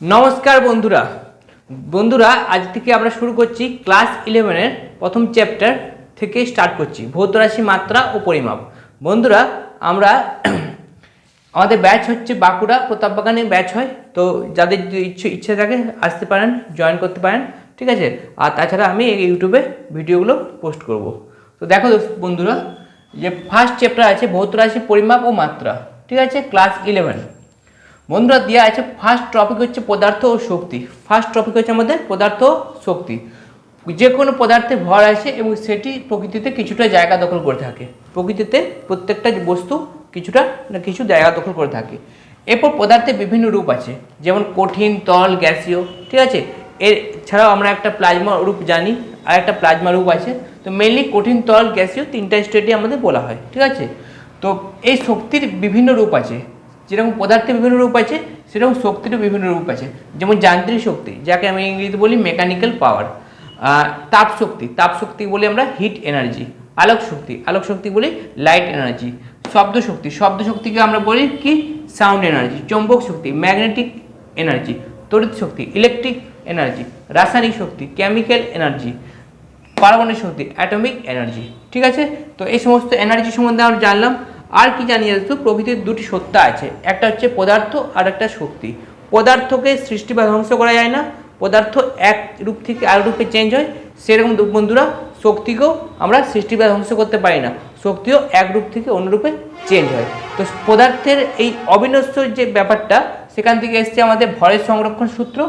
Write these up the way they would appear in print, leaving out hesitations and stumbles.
নমস্কার বন্ধুরা বন্ধুরা আজ থেকে আমরা শুরু করছি ক্লাস 11 এর প্রথম চ্যাপ্টার থেকে স্টার্ট করছি ভৌত রাশি মাত্রা ও পরিমাপ। বন্ধুরা আমরা আমাদের ব্যাচ হচ্ছে বাঁকুড়া প্রতাপবাগানে ব্যাচ হয়, তো যাদের ইচ্ছে থাকে আসতে পারেন, জয়েন করতে পারেন, ঠিক আছে। আর তাছাড়া আমি এই ইউটিউবে ভিডিওগুলো পোস্ট করব। তো দেখো বন্ধুরা, যে ফার্স্ট চ্যাপ্টার আছে ভৌত রাশি পরিমাপ ও মাত্রা, ঠিক আছে, ক্লাস 11। বন্ধুরা দেওয়া আছে ফার্স্ট টপিক হচ্ছে পদার্থ ও শক্তি। ফার্স্ট টপিক হচ্ছে আমাদের পদার্থ ও শক্তি। যে কোনো পদার্থে ভর আছে এবং সেটি প্রকৃতিতে কিছুটা জায়গা দখল করে থাকে। প্রকৃতিতে প্রত্যেকটা বস্তু কিছুটা না কিছু জায়গা দখল করে থাকে। এরপর পদার্থের বিভিন্ন রূপ আছে, যেমন কঠিন, তরল, গ্যাসীয়, ঠিক আছে। এছাড়াও আমরা একটা প্লাজমা রূপ জানি, আর একটা প্লাজমা রূপ আছে। তো মেনলি কঠিন, তরল, গ্যাসীয় তিনটা স্টেটই আমাদের বলা হয়, ঠিক আছে। তো এই শক্তির বিভিন্ন রূপ আছে, যেরকম পদার্থের বিভিন্ন রূপ আছে সেরকম শক্তিরও বিভিন্ন রূপ আছে। যেমন যান্ত্রিক শক্তি, যাকে আমি ইংরেজিতে বলি মেকানিক্যাল পাওয়ার। তাপ শক্তি বলি আমরা হিট এনার্জি। আলোক শক্তি বলি লাইট এনার্জি। শব্দ শক্তিকে আমরা বলি কি সাউন্ড এনার্জি। চৌম্বক শক্তি ম্যাগনেটিক এনার্জি। তড়িৎ শক্তি ইলেকট্রিক এনার্জি। রাসায়নিক শক্তি কেমিক্যাল এনার্জি। পারমাণবিক শক্তি অ্যাটমিক এনার্জি, ঠিক আছে। তো এই সমস্ত এনার্জি সম্বন্ধে আমরা জানলাম। আর কি জানিয়ে যেত, প্রকৃতির দুটি সত্তা আছে, একটা হচ্ছে পদার্থ আর একটা শক্তি। পদার্থকে সৃষ্টি বা ধ্বংস করা যায় না, পদার্থ এক রূপ থেকে আরেক রূপে চেঞ্জ হয়। সেরকম বন্ধুরা শক্তিকেও আমরা সৃষ্টি বা ধ্বংস করতে পারি না, শক্তিও এক রূপ থেকে অন্য রূপে চেঞ্জ হয়। তো পদার্থের এই অবিনশ্বর যে ব্যাপারটা, সেখান থেকে এসছে আমাদের ভরের সংরক্ষণ সূত্র।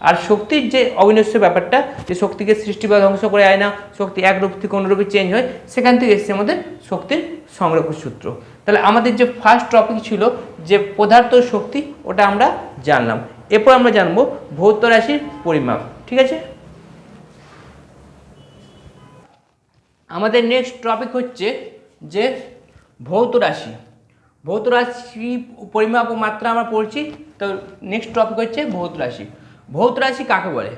আর শক্তির যে অবিনশ্বর ব্যাপারটা, যে শক্তিকে সৃষ্টি বা ধ্বংস করা যায় না, শক্তি এক রূপ থেকে অন্য রূপে চেঞ্জ হয়, সেখান থেকে এসছে আমাদের শক্তির সংরক্ষণ সূত্র। তাহলে আমাদের যে ফার্স্ট টপিক ছিল যে পদার্থ ও শক্তি, ওটা আমরা জানলাম। এরপর আমরা জানবো ভৌত রাশির পরিমাপ, ঠিক আছে। আমাদের নেক্সট টপিক হচ্ছে যে ভৌত রাশি পরিমাপ ও মাত্রা আমরা পড়ছি। তো নেক্সট টপিক হচ্ছে ভৌত রাশি কাকে বলে?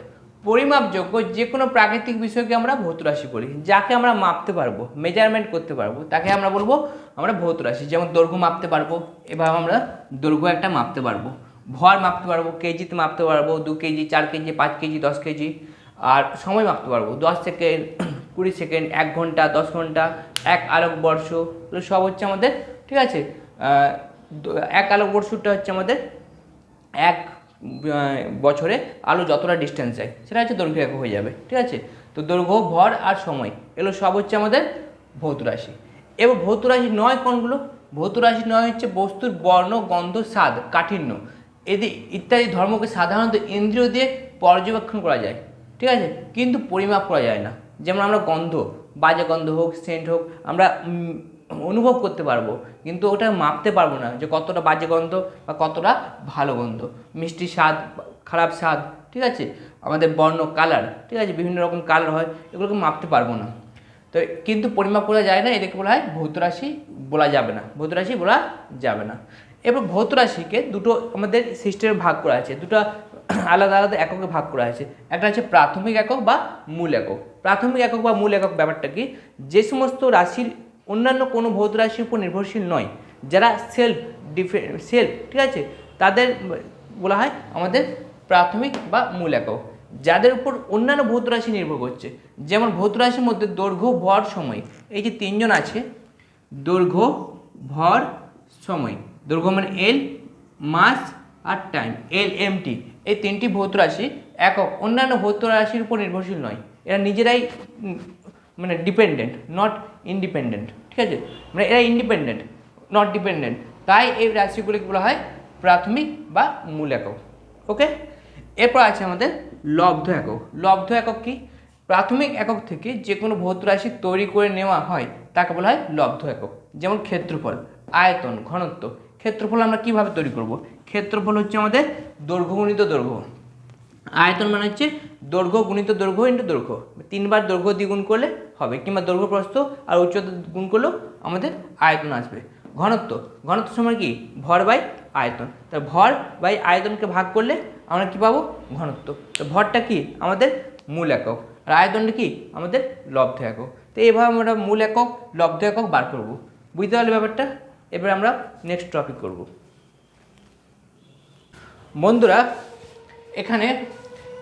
পরিমাপযোগ্য যে কোনো প্রাকৃতিক বিষয়কে আমরা ভৌত রাশি বলি। যাকে আমরা মাপতে পারবো, মেজারমেন্ট করতে পারবো, তাকে আমরা বলবো আমরা ভৌত রাশি। যেমন দৈর্ঘ্য মাপতে পারবো, এভাবে আমরা দৈর্ঘ্য একটা মাপতে পারবো। ভর মাপতে পারবো, কেজিতে মাপতে পারবো, 2 কেজি, 4 কেজি, 5 কেজি, 10 কেজি। আর সময় মাপতে পারবো, 10 সেকেন্ড, 20 সেকেন্ড, 1 ঘন্টা, 10 ঘন্টা, 1 আলোকবর্ষ, সব হচ্ছে আমাদের, ঠিক আছে। 1 আলোকবর্ষটা হচ্ছে আমাদের 1 বছরে আলো যতটা ডিস্টেন্স যায় সেটা হচ্ছে দৈর্ঘ্য একক হয়ে যাবে, ঠিক আছে। তো দৈর্ঘ্য, ভর আর সময় এগুলো সব হচ্ছে আমাদের ভৌত রাশি। এবার ভৌত রাশি নয় কোনগুলো? ভৌত রাশি নয় হচ্ছে বস্তুর বর্ণ, গন্ধ, স্বাদ, কাঠিন্য ইত্যাদি ধর্মকে সাধারণত ইন্দ্রিয় দিয়ে পর্যবেক্ষণ করা যায়, ঠিক আছে, কিন্তু পরিমাপ করা যায় না। যেমন আমরা গন্ধ, বাজে গন্ধ হোক, সেন্ট হোক, আমরা অনুভব করতে পারবো, কিন্তু ওটা মাপতে পারবো না যে কতটা বাজে গন্ধ বা কতটা ভালো গন্ধ, মিষ্টি স্বাদ, খারাপ স্বাদ, ঠিক আছে। আমাদের বর্ণ, কালার, ঠিক আছে, বিভিন্ন রকম কালার হয়, এগুলোকে মাপতে পারবো না। তো কিন্তু পরিমাপ করা যায় না, এদেরকে বলা হয় ভৌত রাশি। বলা যাবে না, ভৌত রাশি বলা যাবে না। এবার ভৌত রাশিকে দুটো আমাদের সিস্টেমে ভাগ করা আছে, দুটো আলাদা আলাদা এককে ভাগ করা আছে। একটা হচ্ছে প্রাথমিক একক বা মূল একক। প্রাথমিক একক বা মূল একক ব্যাপারটা কি? যে সমস্ত রাশির অন্যান্য কোনো ভৌত রাশির উপর নির্ভরশীল নয়, যারা সেলফ, ঠিক আছে, তাদের বলা হয় আমাদের প্রাথমিক বা মূল একক। যাদের উপর অন্যান্য ভৌত রাশি নির্ভর করছে, যেমন ভৌত রাশির মধ্যে দৈর্ঘ্য, ভর, সময়, এই যে তিনজন আছে, দৈর্ঘ্য, ভর, সময়। দৈর্ঘ্য মানে এল, মাস আর টাইম, LMT, এই তিনটি ভৌত রাশি একক অন্যান্য ভৌত রাশির উপর নির্ভরশীল নয়। এরা নিজেরাই মানে ডিপেন্ডেন্ট, নট ইন্ডিপেন্ডেন্ট, ঠিক আছে। মানে এরা ইন্ডিপেন্ডেন্ট, নট ডিপেন্ডেন্ট। তাই এই রাশিগুলিকে বলা হয় প্রাথমিক বা মূল একক, ওকে। এরপর আছে আমাদের লব্ধ একক। লব্ধ একক কি? প্রাথমিক একক থেকে যে কোনো ভৌত রাশি তৈরি করে নেওয়া হয় তাকে বলা হয় লব্ধ একক। যেমন ক্ষেত্রফল, আয়তন, ঘনত্ব। ক্ষেত্রফল আমরা কিভাবে তৈরি করব? ক্ষেত্রফল হচ্ছে আমাদের দৈর্ঘ্য গুণিত দৈর্ঘ্য। আয়তন মানে হচ্ছে দৈর্ঘ্য গুণিত দৈর্ঘ্য ইন্টু দৈর্ঘ্য, 3 বার দৈর্ঘ্য দ্বিগুণ করলে হবে, কিংবা দৈর্ঘ্য প্রস্থ আর উচ্চতা গুণ করলেও আমাদের আয়তন আসবে। ঘনত্ব, ঘনত্ব সময় কি? ভর বাই আয়তন। তা ভর বাই আয়তনকে ভাগ করলে আমরা কি পাবো? ঘনত্ব। তো ভরটা কি? আমাদের মূল একক। আর আয়তনটা কি? আমাদের লব্ধ একক। তো এইভাবে আমরা মূল একক, লব্ধ একক বার করব। বুঝতে পারলে ব্যাপারটা? এবার আমরা নেক্সট টপিক করব। বন্ধুরা এখানে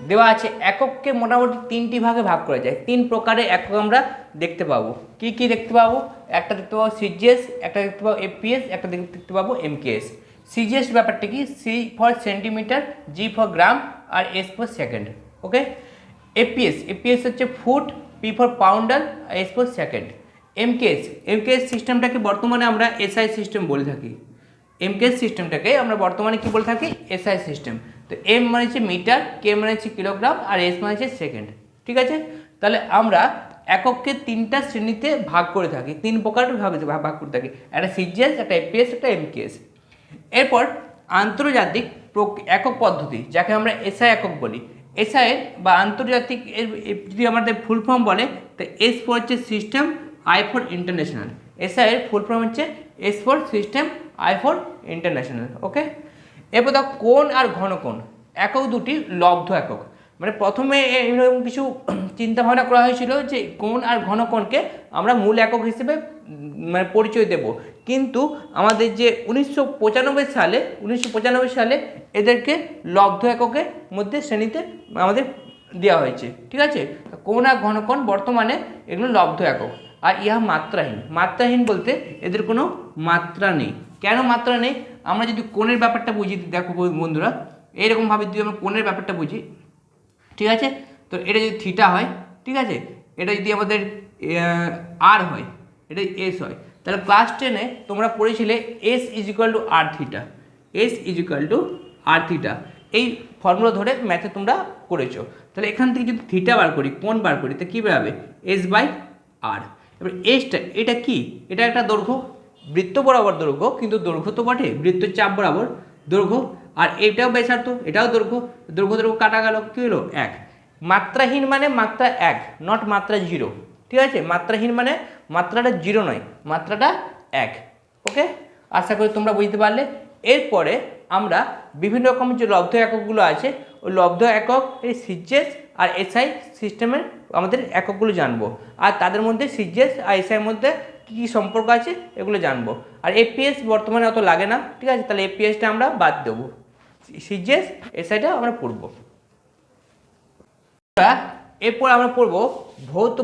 দেওয়া আছে একককে মোটামুটি তিনটি ভাগে ভাগ করা যায়। তিন প্রকারের একক আমরা দেখতে পাবো। কি কি দেখতে পাবো? একটা দেখতে পাবো সিজিএস, একটা দেখতে পাবো এফপিএস, একটা দেখতে পাবো এমকেএস। সিজিএস ব্যাপারটা কি? C for centimetre, G for gram, আর S for second. Okay. FPS হচ্ছে foot, P for pounder, S for second. MKS সিস্টেমটাকে বর্তমানে আমরা এসআই সিস্টেম বলে থাকি। এমকেএস সিস্টেমটাকে আমরা বর্তমানে কি বলে থাকি? SI system. তো এম মানে হচ্ছে মিটার, কে মানে হচ্ছে কিলোগ্রাম, আর এস মানে হচ্ছে সেকেন্ড। ঠিক আছে? তাহলে আমরা একককে তিনটা শ্রেণীতে ভাগ করে থাকি, তিন প্রকার ভাগ করে থাকি। একটা সিজিএস, একটা এফপিএস, একটা এমকেএস। এরপর আন্তর্জাতিক একক পদ্ধতি, যাকে আমরা এসআই একক বলি। এসআই বা আন্তর্জাতিক এর যদি আমাদের ফুল ফর্ম বলে, তো এস ফর হচ্ছে system, I for international. SI এর ফুল ফর্ম হচ্ছে S for system, I for international. Okay. এরপর দেখো কোণ আর ঘনকোণ একক দুটি লব্ধ একক। মানে প্রথমে এরকম কিছু চিন্তা ভাবনা করা হয়েছিল যে কোণ আর ঘনকোণকে আমরা মূল একক হিসেবে মানে পরিচয় দেব, কিন্তু আমাদের যে 1995 সালে এদেরকে লব্ধ এককের মধ্যে শ্রেণীতে আমাদের দেওয়া হয়েছে। ঠিক আছে? কোণ আর ঘনকোণ বর্তমানে এগুলো লব্ধ একক। আর ইহা মাত্রাহীন বলতে এদের কোনো মাত্রা নেই। কেন মাত্রা নেই? আমরা যদি কোণের ব্যাপারটা বুঝি, দেখো বন্ধুরা, এইরকমভাবে যদি আমরা কোণের ব্যাপারটা বুঝি, ঠিক আছে, তো এটা যদি থিটা হয়, ঠিক আছে, এটা যদি আমাদের আর হয়, এটা এস হয়, তাহলে ক্লাস 10-এ তোমরা পড়েছিলে S is equal to R theta. S is equal to R theta, এই ফর্মুলা ধরে ম্যাথে তোমরা করেছো। তাহলে এখান থেকে যদি থিটা বার করি, কোণ বার করি, তো কী বেরোবে? এস বাই আর। এবার এসটা এটা কি? এটা একটা দৈর্ঘ্য, বৃত্ত বরাবর দৈর্ঘ্য, কিন্তু দৈর্ঘ্য তো বটে, বৃত্তের চাপ বরাবর দৈর্ঘ্য। আর এটাও ব্যাসার্ধ, এটাও দৈর্ঘ্য, দৈর্ঘ্য কাটা গেল, কী হলো? এক। মাত্রাহীন মানে মাত্রা এক, নট মাত্রা জিরো। ঠিক আছে? মাত্রাহীন মানে মাত্রাটা জিরো নয়, মাত্রাটা এক। ওকে, আশা করি তোমরা বুঝতে পারলে। এরপরে আমরা বিভিন্ন রকম যে লব্ধ এককগুলো আছে, ওই লব্ধ একক, এই সিজিএস আর এসআই সিস্টেমের আমাদের এককগুলো জানবো। আর তাদের মধ্যে সিজিএস আর এসআইয়ের মধ্যে কী কী সম্পর্ক আছে এগুলো জানবো। আর এপিএস বর্তমানে অত লাগে না। ঠিক আছে? তাহলে এপিএসটা আমরা বাদ দেবো, সিজিএস এসআইটা আমরা পড়বো। এরপর আমরা পড়ব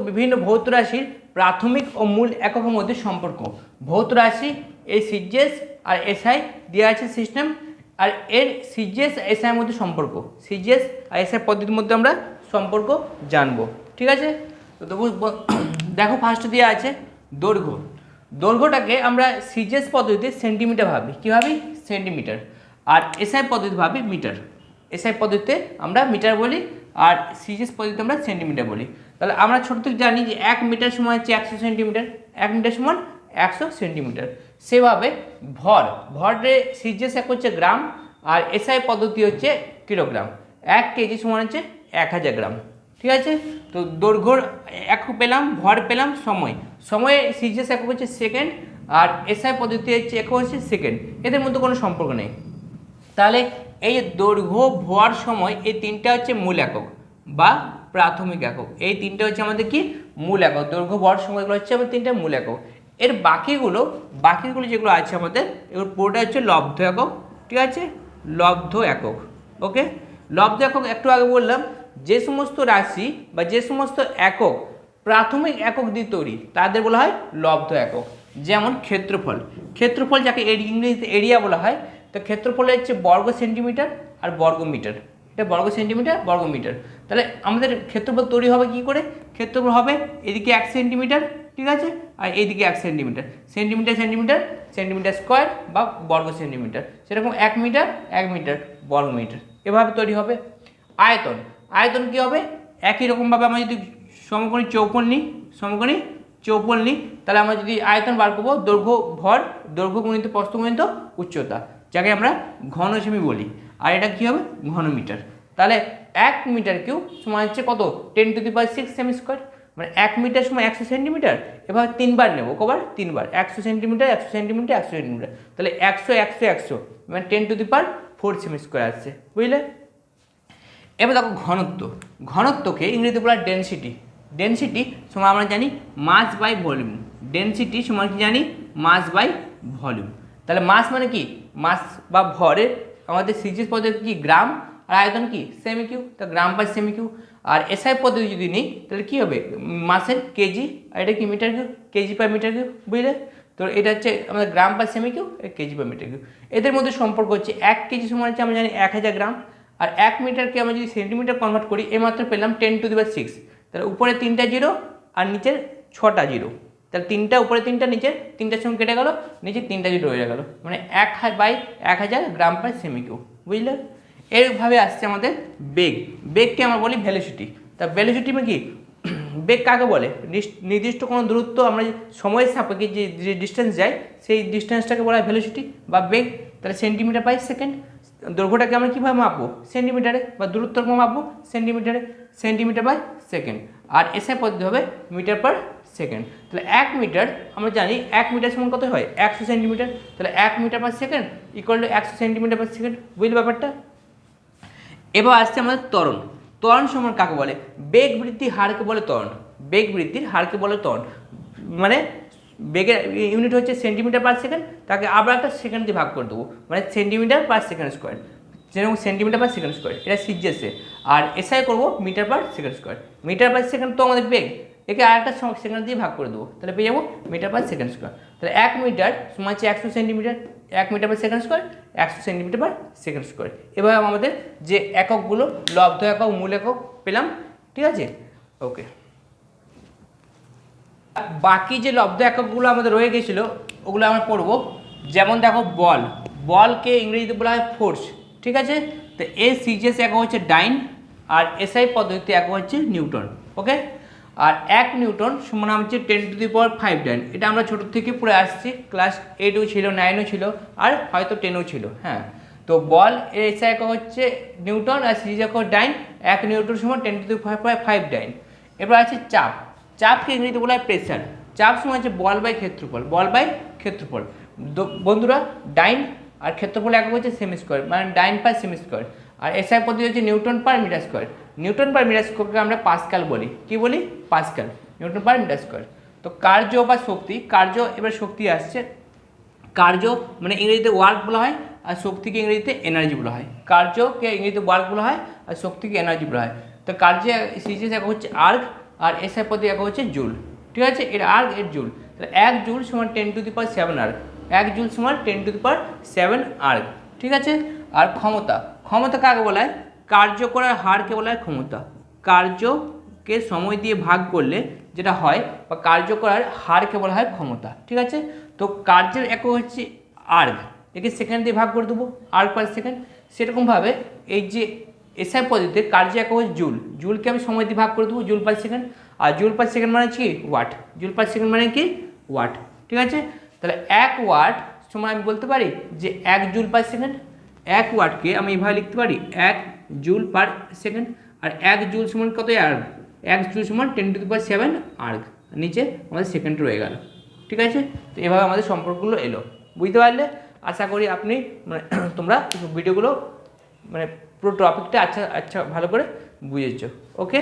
বিভিন্ন ভৌত রাশির প্রাথমিক ও মূল এককের মধ্যে সম্পর্ক। ভৌত রাশি, এই সিজিএস আর এসআই দেওয়া আছে সিস্টেম, আর এর সিজিএস এসআইয়ের মধ্যে সম্পর্ক, সিজিএস আর এসআই পদ্ধতির মধ্যে আমরা সম্পর্ক জানবো। ঠিক আছে? তো দেখো ফার্স্টে দেওয়া আছে দৈর্ঘ্য। দৈর্ঘ্যটাকে আমরা সিজিএস পদ্ধতিতে সেন্টিমিটার ভাবি। কী ভাবি? সেন্টিমিটার। আর এসআই পদ্ধতি ভাবি মিটার। এসআই পদ্ধতিতে আমরা মিটার বলি, আর সিজিএস পদ্ধতিতে আমরা সেন্টিমিটার বলি। তাহলে আমরা ছোট থেকে জানি যে 1 মিটার সমান হচ্ছে 100 সেন্টিমিটার, 1 মিটার সমান 100 সেন্টিমিটার। সেভাবে ভরের সিজিএস এক হচ্ছে গ্রাম, আর এসআই পদ্ধতি হচ্ছে কিলোগ্রাম। 1 কেজি সমান হচ্ছে 1000 গ্রাম। ঠিক আছে? তো দৈর্ঘ্যর একক পেলাম, ভর পেলাম, সময়ে সিজিএস একক হচ্ছে সেকেন্ড, আর এসআই পদ্ধতি হচ্ছে একক হচ্ছে সেকেন্ড। এদের মধ্যে কোনো সম্পর্ক নেই। তাহলে এই যে দৈর্ঘ্য, ভর, সময়, এই তিনটা হচ্ছে মূল একক বা প্রাথমিক একক। এই তিনটা হচ্ছে আমাদের কি? মূল একক। দৈর্ঘ্য, ভর, সময়, এগুলো হচ্ছে আমাদের তিনটা মূল একক। এর বাকিগুলো যেগুলো আছে আমাদের, এগুলো পুরোটা হচ্ছে লব্ধ একক। ঠিক আছে? লব্ধ একক। ওকে, লব্ধ একক একটু আগে বললাম, যে সমস্ত রাশি বা যে সমস্ত একক প্রাথমিক একক দিয়ে তৈরি তাদের বলা হয় লব্ধ একক। যেমন ক্ষেত্রফল যাকে ইংরেজিতে এরিয়া বলা হয়। তো ক্ষেত্রফল হচ্ছে বর্গ সেন্টিমিটার আর বর্গ মিটার। এটা বর্গ সেন্টিমিটার, বর্গ মিটার। তাহলে আমাদের ক্ষেত্রফল তৈরি হবে কি করে? ক্ষেত্রফল হবে এদিকে 1 সেন্টিমিটার, ঠিক আছে, আর এইদিকে 1 সেন্টিমিটার, সেন্টিমিটার স্কোয়ার বা বর্গ সেন্টিমিটার। সেরকম 1 মিটার বর্গ মিটার, এভাবে তৈরি হবে। আয়তন কী হবে? একই রকমভাবে আমরা যদি সমকোণী চৌকোণ নিই, তাহলে আমরা যদি আয়তন বার করবো, দৈর্ঘ্য গুণিত প্রস্থ গুণিত উচ্চতা, যাকে আমরা ঘনসেমি বলি। আর এটা কী হবে? ঘনমিটার। তাহলে 1 মিটার কিউব সমান হচ্ছে কত? 10⁶ সেমি স্কোয়ার। মানে 1 মিটার সমান 100 সেন্টিমিটার। এবার 3বার নেব, কবার? 3বার। 100 সেন্টিমিটার, তাহলে 100 মানে 10⁴ সেমি স্কোয়ার আসছে। বুঝলে? এবার দেখো ঘনত্বকে ইংরেজিতে বলা হয় ডেনসিটি সমান আমরা জানি মাস বাই ভলিউম। ডেনসিটি সমান কি জানি? মাস বাই ভলিউম। তাহলে মাস মানে কি? মাস বা ভরের আমাদের সিজিএস পদ্ধতি কি? গ্রাম, আর আয়তন কি সেমি কিউ, তা গ্রাম পার সেমি কিউ। আর এসআই পদ্ধতি যদি নিই তাহলে কী হবে, মাসের কেজি, আর এটা কি metre cube, kg per metre cube, বুঝলে। তো এটা হচ্ছে আমাদের gram per cm cube, kg per metre cube. এদের মধ্যে সম্পর্ক হচ্ছে 1 কেজি সমান হচ্ছে আমরা জানি 1000 গ্রাম, আর 1 মিটারকে আমরা যদি সেন্টিমিটার কনভার্ট করি এইমাত্র পেলাম 10⁻⁶। তাহলে উপরে 3টা জিরো আর নিচের 6টা জিরো, তাহলে 3টা উপরে 3টা নিচে 3টার সঙ্গে কেটে গেল, নিচে 3টা জিরো হয়ে গেল, মানে 1/1000 গ্রাম পার সেমি কিউ, বুঝলে। এইভাবে আসছে আমাদের বেগ। বেগকে আমরা বলি ভেলোসিটি। তা ভেলোসিটি মানে কি, বেগ কাকে বলে, নির্দিষ্ট কোনো দূরত্ব আমরা সময়ের সাপেক্ষে যে ডিস্টেন্স যাই সেই ডিস্টেন্সটাকে বলা হয় ভেলোসিটি বা বেগ। তাহলে সেন্টিমিটার বাই সেকেন্ড, দৈর্ঘ্যটাকে আমরা কীভাবে মাপবো, সেন্টিমিটারে, বা দূরত্বকে মাপবো সেন্টিমিটারে, সেন্টিমিটার বাই সেকেন্ড। আর এসআই পদ্ধতি হবে মিটার পার সেকেন্ড। তাহলে 1 মিটার আমরা জানি 1 মিটার সমান কত হয় 100 সেন্টিমিটার, তাহলে 1 metre per second equal to 100 centimetre per second, বুঝলে ব্যাপারটা। এবার আসছে আমাদের ত্বরণ। ত্বরণ সমান কাকে বলে, বেগ বৃদ্ধির হারকে বলে ত্বরণ। বেগ বৃদ্ধির হারকে বলে ত্বরণ, মানে বেগের ইউনিট হচ্ছে সেন্টিমিটার পার সেকেন্ড, তাকে আবার একটা সেকেন্ড দিয়ে ভাগ করে দেবো, মানে সেন্টিমিটার পার সেকেন্ড স্কোয়ার, যেরকম সেন্টিমিটার পার সেকেন্ড স্কোয়ার, এটা সিজিএসে। আর এসআই করবো metre per second square. Metre per second তো আমাদের বেগ, একে আরেকটা সেকেন্ড দিয়ে ভাগ করে দেবো, তাহলে পেয়ে যাবো মিটার পার সেকেন্ড স্কোয়ার। তাহলে 1 মিটার সমান হচ্ছে 100 centimetre, 1 metre per second square, 100 centimetre per second square. এভাবে আমাদের যে এককগুলো লব্ধ একক মূল একক পেলাম, ঠিক আছে, ওকে। বাকি যে লব্ধ এককগুলো আমাদের রয়ে গেছিলো ওগুলো আমরা পড়বো। যেমন দেখো বল, বলকে ইংরেজিতে বলা হয় ফোর্স, ঠিক আছে। তো এর সিজিএস একক হচ্ছে ডাইন, আর এসআই পদ্ধতিতে একক হচ্ছে নিউটন, ওকে। আর 1 নিউটন সমান হচ্ছে 10⁵ ডাইন, এটা আমরা ছোটো থেকে পড়ে আসছি, ক্লাস 8ও ছিল, 9ও ছিল, আর হয়তো 10ও ছিল, হ্যাঁ। তো বল এর এসআই একক হচ্ছে নিউটন, আর সিজিএস একক ডাইন, 1 নিউটন সমান 10⁵ ডাইন। এবার আছে চাপ। চাপকে ইংরেজিতে বলা হয় প্রেসার। চাপ সমান হচ্ছে বল বাই ক্ষেত্রফল, বল বাই ক্ষেত্রফল। বন্ধুরা ডাইন আর ক্ষেত্রফল একক হচ্ছে সেমি স্কোয়ার, মানে ডাইন পার সেমি স্কোয়ার। আর এসআই পদ্ধতি হচ্ছে newton per metre square. Newton per metre স্কোয়ারকে আমরা পাস্কাল বলি, কি বলি, pascal, newton per metre square. তো কার্য বা শক্তি, কার্য এবার শক্তি আসছে। কার্য মানে ইংরেজিতে ওয়ার্ক বলা হয়, আর শক্তিকে ইংরেজিতে এনার্জি বলা হয়। কার্যকে ইংরেজিতে ওয়ার্ক বলা হয়, আর শক্তিকে এনার্জি বলা হয়। তো কার্য সিজিএস একক হচ্ছে আর্গ, আর এসআই পদ্ধতি একক হচ্ছে জুল, ঠিক আছে। এর আর্গ এর জুল, তাহলে 1 জুল সমান 10⁻7 আর্গ, 1 জুল সমান 10⁻7 আর্গ, ঠিক আছে। আর ক্ষমতা, ক্ষমতা কাকে বলা হয়, কার্য করার হারকে বলা হয় ক্ষমতা। কার্যকে সময় দিয়ে ভাগ করলে যেটা হয়, বা কার্য করার হারকে বলা হয় ক্ষমতা, ঠিক আছে। তো কার্যের একক হচ্ছে আর্গ, একে সেকেন্ড দিয়ে ভাগ করে দেবো, আর্গ পার সেকেন্ড। সেরকমভাবে এই যে এসআই পদ্ধতিতে কার্য একক হচ্ছে জুল, জুলকে আমি সময় দিয়ে ভাগ করে দেবো, জুল পার সেকেন্ড। আর জুল পার সেকেন্ড মানে কি ওয়াট, জুল পার সেকেন্ড মানে কি ওয়াট, ঠিক আছে। তাহলে 1 ওয়াট সমান আমি বলতে পারি যে 1 জুল পার সেকেন্ড। 1 ওয়াটকে আমি এইভাবে লিখতে পারি 1 জুল পার সেকেন্ড। আর 1 জুল সমান কত আর্গ, 1 জুল সমান 10⁻7 আর্গ, নিচে আমাদের সেকেন্ড রয়ে গেল, ঠিক আছে। তো এভাবে আমাদের সম্পর্কগুলো এলো, বুঝতে পারলে। আশা করি আপনি মানে তোমরা ভিডিওগুলো মানে পুরো টপিকটা আচ্ছা ভালো করে বুঝেছো, ওকে।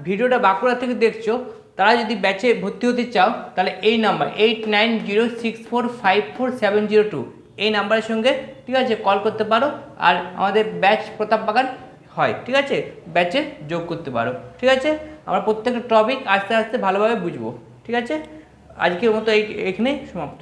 ভিডিওটা বাঁকুড়া থেকে দেখছো, তারা যদি ব্যাচে ভর্তি হতে চাও তাহলে এই নাম্বার 8906454702 এই নাম্বারের সঙ্গে, ঠিক আছে, কল করতে পারো। আর আমাদের ব্যাচ প্রতাপ বাগান হয়, ঠিক আছে, ব্যাচে যোগ করতে পারো, ঠিক আছে। আমরা প্রত্যেকটা টপিক আস্তে আস্তে ভালোভাবে বুঝবো, ঠিক আছে। আজকের মতো এইখানেই সমাপ্ত।